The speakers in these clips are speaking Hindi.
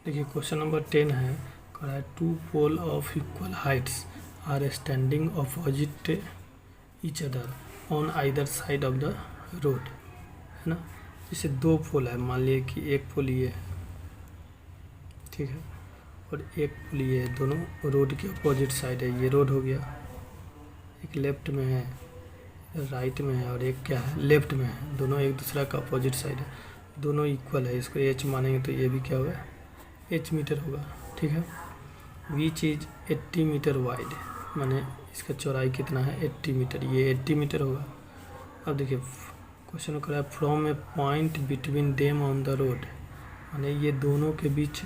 देखिए क्वेश्चन नंबर 10 है, कह रहा है two pole of equal heights are standing opposite each other on either side of the road, है ना। जैसे दो पोल है, मान लिए कि एक पोल ये है, ठीक है, और एक पोल ये है, दोनों रोड के अपोजिट साइड है। ये रोड हो गया, एक लेफ्ट में है, राइट में है, और एक क्या है, लेफ्ट में है। दोनों एक दूसरा का अपोजिट साइड है, दोनों इक्वल है। इसको एच मानेंगे तो ये भी क्या होगा, एच मीटर होगा, ठीक है। विच इज 80 मीटर वाइड, माने इसका चौड़ाई कितना है, 80 मीटर, ये 80 मीटर होगा। अब देखिए क्वेश्चन कर रहा है from A point between them on the road, माने ये दोनों के बीच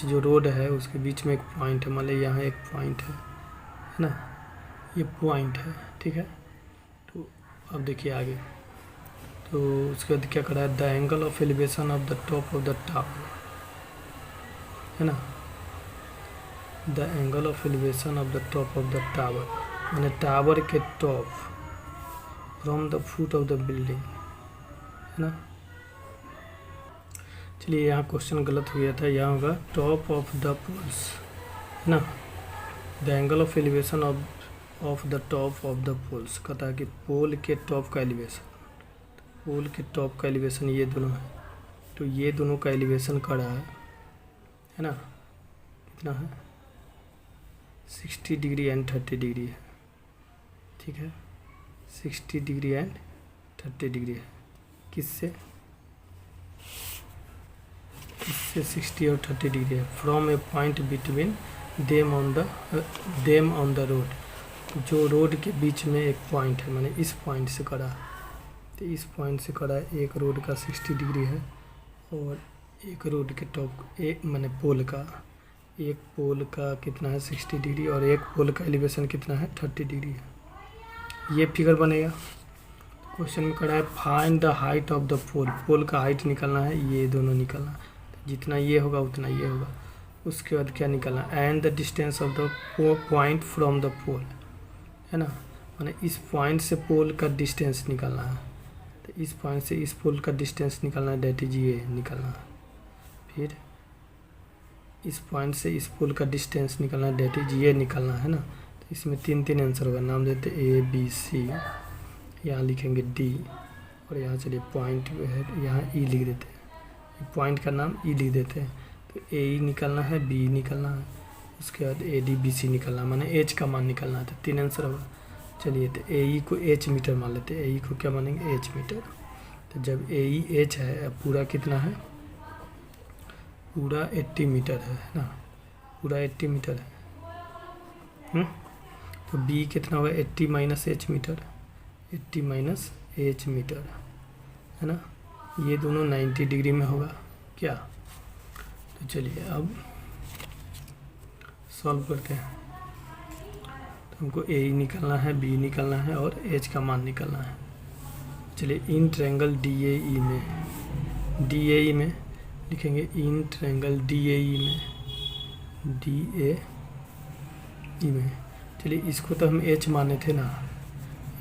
जो रोड है उसके बीच में एक पॉइंट है। मान लीजिए यहाँ एक पॉइंट है ना, ये पॉइंट है, ठीक है। तो अब देखिए आगे, तो उसके बाद क्या करा है, the angle of elevation of the top of the tower, है ना। The angle of elevation of the top of the tower, माने टावर के top from the foot of the building, है ना। चलिए यहाँ क्वेश्चन गलत हो गया था, यहाँ होगा टॉप ऑफ द पोल्स, है ना। The angle of elevation of the top of the poles, कहता है कि पोल के टॉप का एलिवेशन, पोल के टॉप का एलिवेशन ये दोनों है, तो ये दोनों का एलिवेशन का रहा है ना, कितना है, 60 डिग्री एंड 30 डिग्री है, ठीक है। 60 डिग्री एंड 30 डिग्री है, किससे 60 और 30 डिग्री है। From A point between them on the road, जो रोड के बीच में एक पॉइंट है, माने इस पॉइंट से करा, तो इस पॉइंट से करा एक रोड का 60 डिग्री है, और एक रोड के टॉप एक माने पोल का, एक पोल का कितना है 60 डिग्री, और एक पोल का एलिवेशन कितना है 30 डिग्री है। ये फिगर बनेगा। क्वेश्चन में करा है find the height of the pole, pole का हाइट निकालना है, ये दोनों निकालना है, जितना ये होगा उतना ये होगा। उसके बाद क्या निकालना, and the distance of the point from the pole, है ना, माने इस पॉइंट से पोल का डिस्टेंस निकालना है, तो इस पॉइंट से इस पोल का डिस्टेंस निकालना है, डेट इज ये निकालना है। फिर इस पॉइंट से इस पोल का डिस्टेंस निकालना है, डेट इज ये निकालना है ना। तो इसमें तीन आंसर होगा, नाम देते ए बी सी, यहाँ लिखेंगे डी, और यहाँ चलिए पॉइंट है, यहाँ ई लिख देते हैं, पॉइंट का नाम ई लिख देते हैं। तो ए ई निकालना है, बी निकालना है, उसके बाद ए डी बी सी निकालना है, माने एच का मान निकालना है, तो 3 आंसर होगा। चलिए तो ए ई को एच मीटर मान लेते हैं, ए ई को क्या मानेंगे, एच मीटर। तो जब ए ई एच है, पूरा कितना है, पूरा 80 मीटर है ना, पूरा 80 मीटर है। तो बी कितना होगा, 80 minus H meter, 80 minus H meter, है ना। ये दोनों 90 डिग्री में होगा क्या। तो चलिए अब सॉल्व करते हैं। तो हमको ए निकालना है, बी निकालना है, और एच का मान निकालना है। चलिए इन ट्रायंगल डी ए ई में लिखेंगे, इन ट्रायंगल डी ए ई में। चलिए इसको तो हम एच माने थे ना,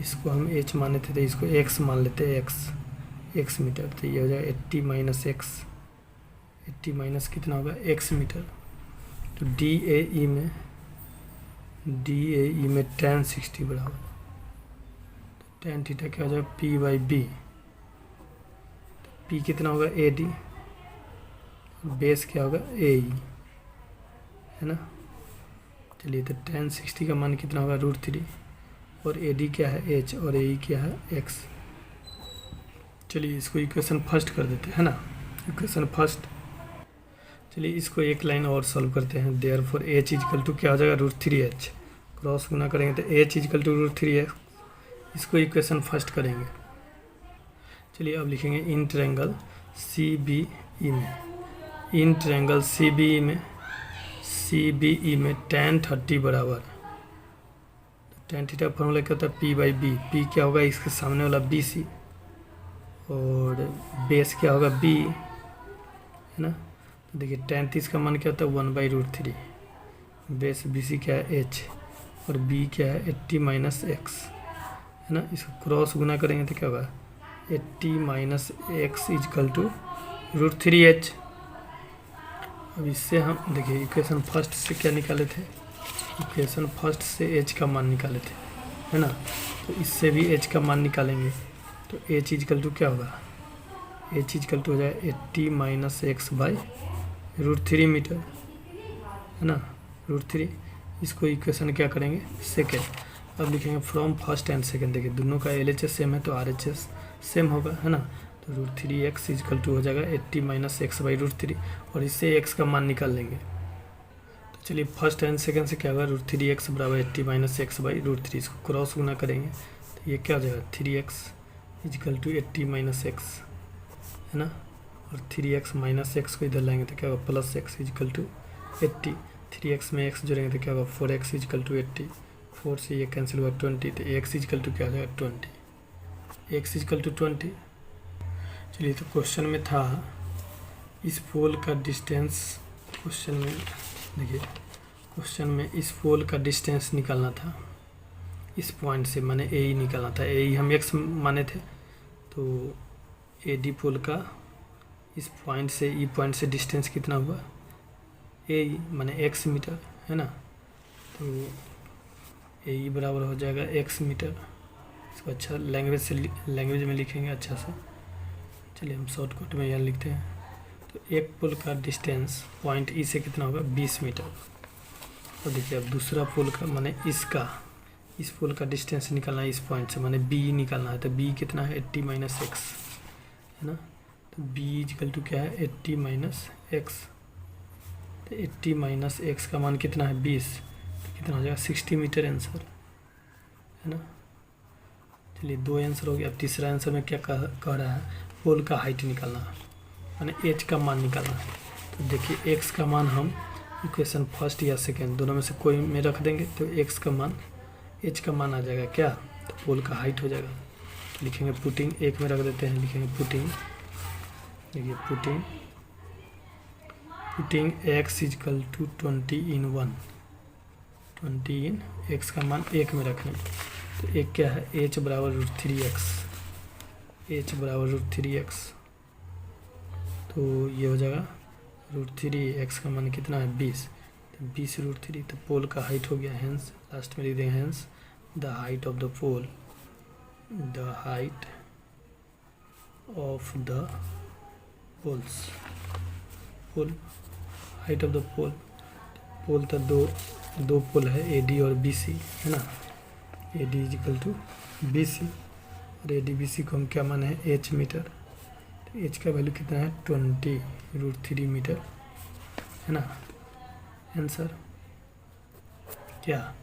इसको हम एच माने थे, तो इसको एक्स मान लेते हैं, एक्स मीटर। तो ये हो जाएगा 80 माइनस एक्स, 80 माइनस कितना होगा, एक्स मीटर। तो डी ए ई में tan 60 बराबर, तो tan थीटा क्या हो जाएगा, पी बाई बी। पी कितना होगा, ए डी, बेस क्या होगा, ए ई, है ना। चलिए तो tan 60 का मान कितना होगा, √3, और ए डी क्या है, एच, और ए ई क्या है, एक्स। चलिए इसको इक्वेशन फर्स्ट कर देते हैं, है ना, इक्वेशन फर्स्ट। चलिए इसको एक लाइन और सॉल्व करते हैं। देयरफॉर एच इजकल टू क्या हो जाएगा, √3h, क्रॉस गुना करेंगे तो एच इजकल टू √3x, इसको इक्वेशन फर्स्ट करेंगे। चलिए अब लिखेंगे in triangle C B E में, in triangle C B E में tan 30 बराबर, tan थीटा फॉर्मूला क्या होता है, पी बाई बी। पी क्या होगा, इसके सामने वाला बी सी, और बेस क्या होगा, बी, है ना। तो देखिए tan 30 का मान क्या होता है, 1/√3, बेस बी सी क्या है, एच, और बी क्या है, 80 माइनस एक्स, है ना। इसको क्रॉस गुना करेंगे तो क्या होगा, 80 minus x is equal to √3h। अब इससे हम देखिए इक्वेशन फर्स्ट से क्या निकाले थे, इक्वेशन फर्स्ट से h का मान निकाले थे, है ना। तो इससे भी h का मान निकालेंगे तो h इजकल टू क्या होगा, h इजकल टू हो जाएगा 80 - x बाई √3 मीटर, है ना, √3। इसको इक्वेशन क्या करेंगे, सेकेंड। अब लिखेंगे फ्रॉम फर्स्ट एंड सेकेंड। देखिए दोनों का LHS सेम है तो RHS सेम होगा, है ना। तो √3x इजकल टू हो जाएगा 80 - x बाई √3 और इससे x का मान निकाल लेंगे। तो चलिए फर्स्ट एंड सेकेंड से क्या होगा, √3x बराबर 80 - x बाई √3, इसको क्रॉस गुना करेंगे तो ये क्या हो जाएगा 3x इजकल टू 80 - x, है ना। और 3x माइनस एक्स को इधर लाएंगे तो क्या होगा plus x is equal to 80। 3x में x जोड़ेंगे तो क्या होगा 4x इजकल टू 80। 4 से ये कैंसिल हुआ 20 तो x इजकल टू क्या हो जाएगा 20, x इजकल टू 20। चलिए तो क्वेश्चन में था इस पोल का डिस्टेंस, क्वेश्चन में देखिए क्वेश्चन में इस पोल का डिस्टेंस निकालना था, इस पॉइंट से माने ए ही निकालना था, ए ही हम x माने थे। तो AD पोल का इस पॉइंट से ई पॉइंट से डिस्टेंस कितना हुआ, ए माने x मीटर, है ना। तो ए बराबर हो जाएगा x मीटर। इसको अच्छा लैंग्वेज में लिखेंगे अच्छा से। चलिए हम शॉर्टकट में यहाँ लिखते हैं। तो एक पोल का डिस्टेंस पॉइंट ई से कितना होगा 20 मीटर। और देखिए अब दूसरा पोल का माने इसका, इस पोल का डिस्टेंस निकालना है इस पॉइंट से, माने b निकालना है। तो b कितना है 80 - x, है ना। तो b इजकल टू क्या है 80 - x। तो 80 - x का मान कितना है 20, तो कितना हो जाएगा 60 मीटर आंसर, है ना। चलिए 2 आंसर हो गया। अब तीसरा आंसर में क्या कह रहा है, पोल का हाइट निकालना है, माने h का मान निकालना है। तो देखिए x का मान हम इक्वेशन फर्स्ट या सेकेंड दोनों में से कोई में रख देंगे तो x का मान h का मान आ जाएगा क्या, तो पोल का हाइट हो जाएगा। लिखेंगे पुटिंग, एक में रख देते हैं, लिखेंगे पुटिंग, देखिए putting x is equal to 20 × 1, 20 x का मान एक में रखने। तो एक क्या है h बराबर √3x, h बराबर √3x। तो ये हो जाएगा √3x का मान कितना है 20, तो 20 √3। तो पोल का हाइट हो गया, हेंस लास्ट में लिख देंगे hence the height of the pole, the height of the poles, pole height of the pole. Pole तो दो पोल है AD और BC, है ना। AD इजिकल टू BC और AD BC को हम क्या माने हैं h मीटर। तो h का वैल्यू कितना है 20 √3 मीटर, है ना। आंसर क्या,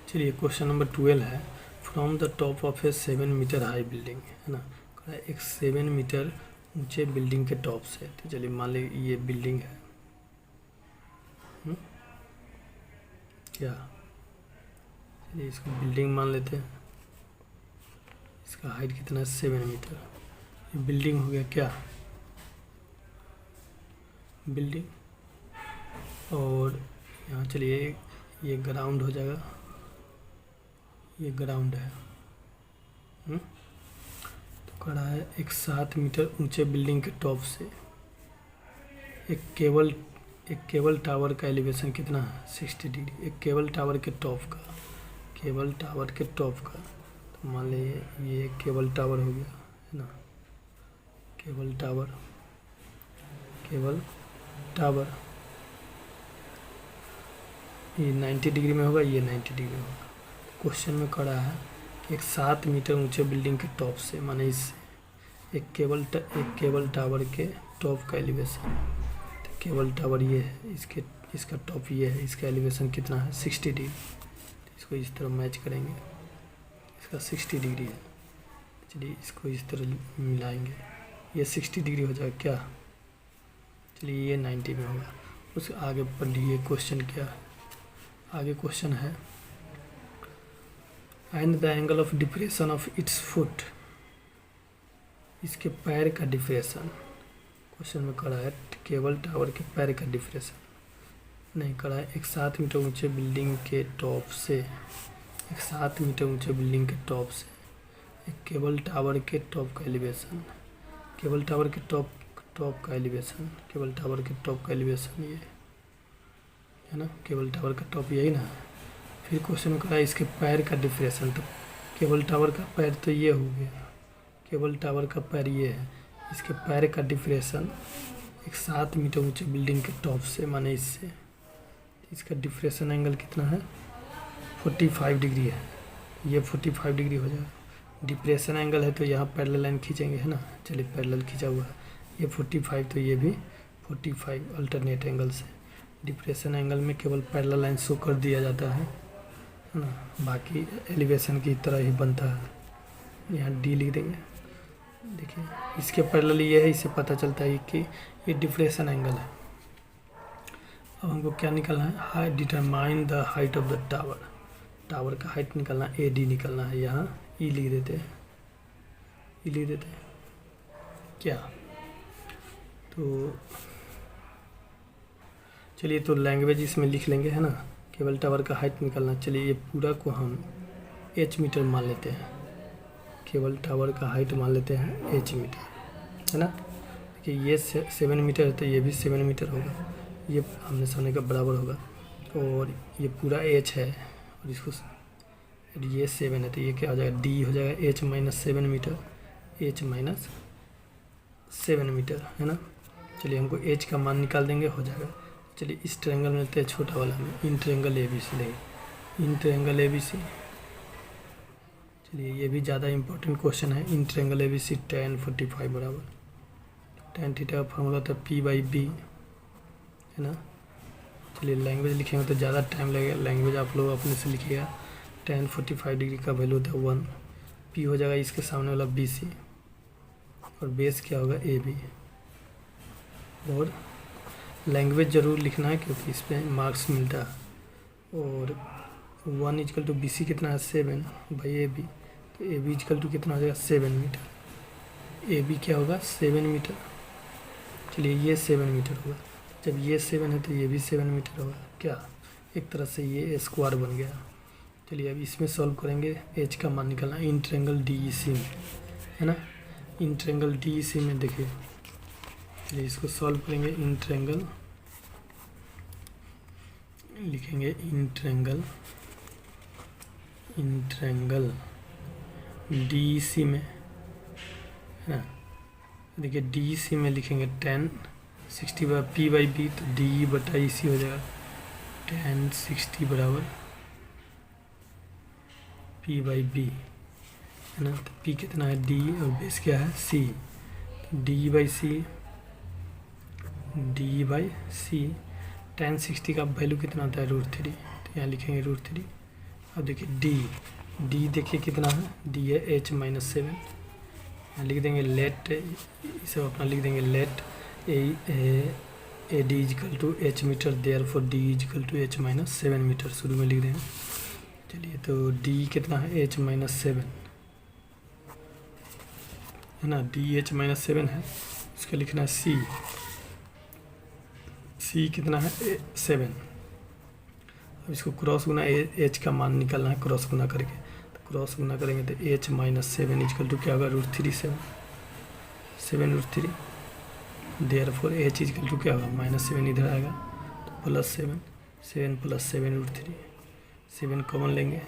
चलिए क्वेश्चन नंबर 12 है from the top of a 7 meter high building, है ना। एक 7 मीटर ऊंचे बिल्डिंग के टॉप से। तो चलिए मान लीजिए ये बिल्डिंग है, क्या, चलिए इसको बिल्डिंग मान लेते हैं। इसका हाइट कितना है 7 मीटर। ये बिल्डिंग हो गया क्या, बिल्डिंग। और यहाँ चलिए ये ग्राउंड हो जाएगा, ये ग्राउंड है। तो खड़ा है एक 7 मीटर ऊंचे बिल्डिंग के टॉप से एक केबल टावर का एलिवेशन कितना है 60 डिग्री। एक केबल टावर के टॉप का, केबल टावर के टॉप का। तो मान लीजिए ये केबल टावर हो गया, है ना, केबल टावर, केबल टावर। ये 90 डिग्री में होगा, ये 90 डिग्री में होगा। क्वेश्चन में खड़ा है कि एक 7 मीटर ऊंचे बिल्डिंग के टॉप से, माने इससे एक केबल टावर के टॉप का एलिवेशन। तो केबल टावर ये है, इसका टॉप ये है, इसका एलिवेशन कितना है 60 डिग्री। इसको इस तरह मैच करेंगे, इसका 60 डिग्री है। चलिए इसको इस तरह मिलाएंगे, ये 60 डिग्री हो जाएगा क्या। चलिए ये 90 में होगा। उसके आगे पढ़िए क्वेश्चन क्या है। आगे क्वेश्चन है find the angle of depression of its foot. इसके पैर का डिप्रेशन क्वेश्चन में करा है, केबल टावर के पैर का डिप्रेशन नहीं करा है। एक 7 मीटर ऊंचे बिल्डिंग के टॉप से, एक 7 मीटर ऊंचे बिल्डिंग के टॉप से एक केबल टावर के टॉप का एलिवेशन। केबल टावर के टॉप का एलिवेशन, केबल टावर के टॉप का एलिवेशन ये है ना, केबल टावर का टॉप यही ना। फिर क्वेश्चन में करा इसके पैर का डिफ्रेशन, तो केबल टावर का पैर तो ये हो गया, केबल टावर का पैर ये है, इसके पैर का डिफ्रेशन एक 7 मीटर ऊंचे बिल्डिंग के टॉप से, माने इससे, इसका डिफ्रेशन एंगल कितना है 45 डिग्री है, ये 45 डिग्री हो जाएगा। डिप्रेशन एंगल है तो यहाँ पैरेलल लाइन खींचेंगे है ना, चलिए पैरेलल खींचा हुआ है, ये 45 तो ये भी 45 अल्टरनेट एंगल से। डिप्रेशन एंगल में केवल पैरेलल लाइन शो कर दिया जाता है ना, बाकी एलिवेशन की तरह ही बनता है। यहाँ डी लिख देंगे, देखिए इसके पैरेलल ये है, इससे पता चलता है कि ये डिप्रेशन एंगल है। अब हमको क्या निकालना है, height, determine the height of the tower, tower का हाइट निकालना, ए डी निकालना है। यहाँ ई लिख देते हैं, ई लिख देते हैं क्या, तो चलिए तो लैंग्वेज इसमें लिख लेंगे है ना। केबल टावर का हाइट निकालना, चलिए ये पूरा को हम h मीटर मान लेते हैं, केबल टावर का हाइट मान लेते हैं h मीटर है ना। देखिए ये 7 मीटर है तो ये भी 7 मीटर होगा, ये आमने सामने का बराबर होगा, और ये पूरा h है और इसको ये 7 है तो ये क्या हो जाएगा, d हो जाएगा h minus 7 meter, h minus 7 meter है ना। चलिए हमको h का मान निकाल देंगे, हो जाएगा। चलिए इस ट्रायंगल में लेते हैं छोटा वाला में, इन ट्रायंगल ए बी सी लेंगे, इन ट्रायंगल ए बी सी। चलिए ये भी ज़्यादा इंपॉर्टेंट क्वेश्चन है, in triangle A B C tan 45 बराबर tan थीटा का फॉर्मूला था p/b है ना। चलिए लैंग्वेज लिखेंगे तो ज़्यादा टाइम लगेगा, लैंग्वेज आप लोग अपने से लिखिएगा। tan 45 डिग्री का वैल्यू था 1, p हो जाएगा इसके सामने वाला BC, और बेस क्या होगा AB। और लैंग्वेज ज़रूर लिखना है क्योंकि इस पर मार्क्स मिलता है। और 1 इजकल टू BC कितना है 7 बाई AB, तो AB इजकल टू कितना हो जाएगा 7 मीटर, AB क्या होगा 7 मीटर। चलिए ये 7 मीटर होगा, जब ये 7 है तो ये भी 7 मीटर होगा, क्या एक तरह से ये स्क्वायर बन गया। चलिए अब इसमें सॉल्व करेंगे, h का मान निकालना इन ट्रायंगल DEC में है ना, इन ट्रायंगल DEC में देखिए। चलिए इसको सॉल्व करेंगे, इन ट्रायंगल लिखेंगे, इन ट्रायंगल DEC में है ना। देखिए DEC में लिखेंगे tan 60 p/b, तो DE/EC हो जाएगा tan 60 बराबर p/b है ना। तो p कितना है d और बेस क्या है c, d/c tan 60 का वैल्यू कितना आता है √3, तो यहाँ लिखेंगे √3। अब देखिए d देखिए कितना है, d है h माइनस 7, यहाँ लिख देंगे लेट, इसे अपना लिख देंगे let A D equal to h meter, therefore d equal to h minus 7 meter शुरू में लिख देंगे। चलिए तो d कितना है h माइनस 7 है ना, d h माइनस 7 है, इसका लिखना है c कितना है 7। अब इसको क्रॉस गुना h का मान निकालना है, क्रॉस गुना करके, तो क्रॉस गुना करेंगे तो h माइनस 7 इजकल टू क्या होगा √3, 7 √3, therefore h equal to क्या होगा -7 इधर आएगा तो +7, 7 + 7 √3, 7 कॉमन लेंगे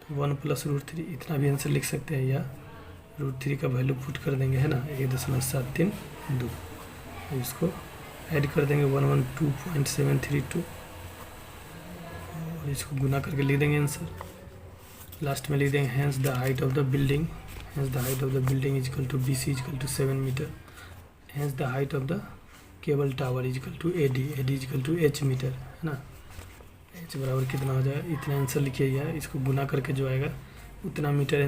तो 1 + √3, इतना भी आंसर लिख सकते हैं, या √3 का वैल्यू पुट कर देंगे है ना 1.732, इसको ऐड कर देंगे 112.732 और इसको गुना करके लिख देंगे आंसर। लास्ट में लिख देंगे hence the height of the building, hence the height of the building equal to BC equal to 7 meter, hence the height of the cable tower equal to AD equal to h meter है ना। h बराबर कितना हो जाएगा, इतना आंसर लिखिएगा, इसको गुना करके जो आएगा उतना मीटर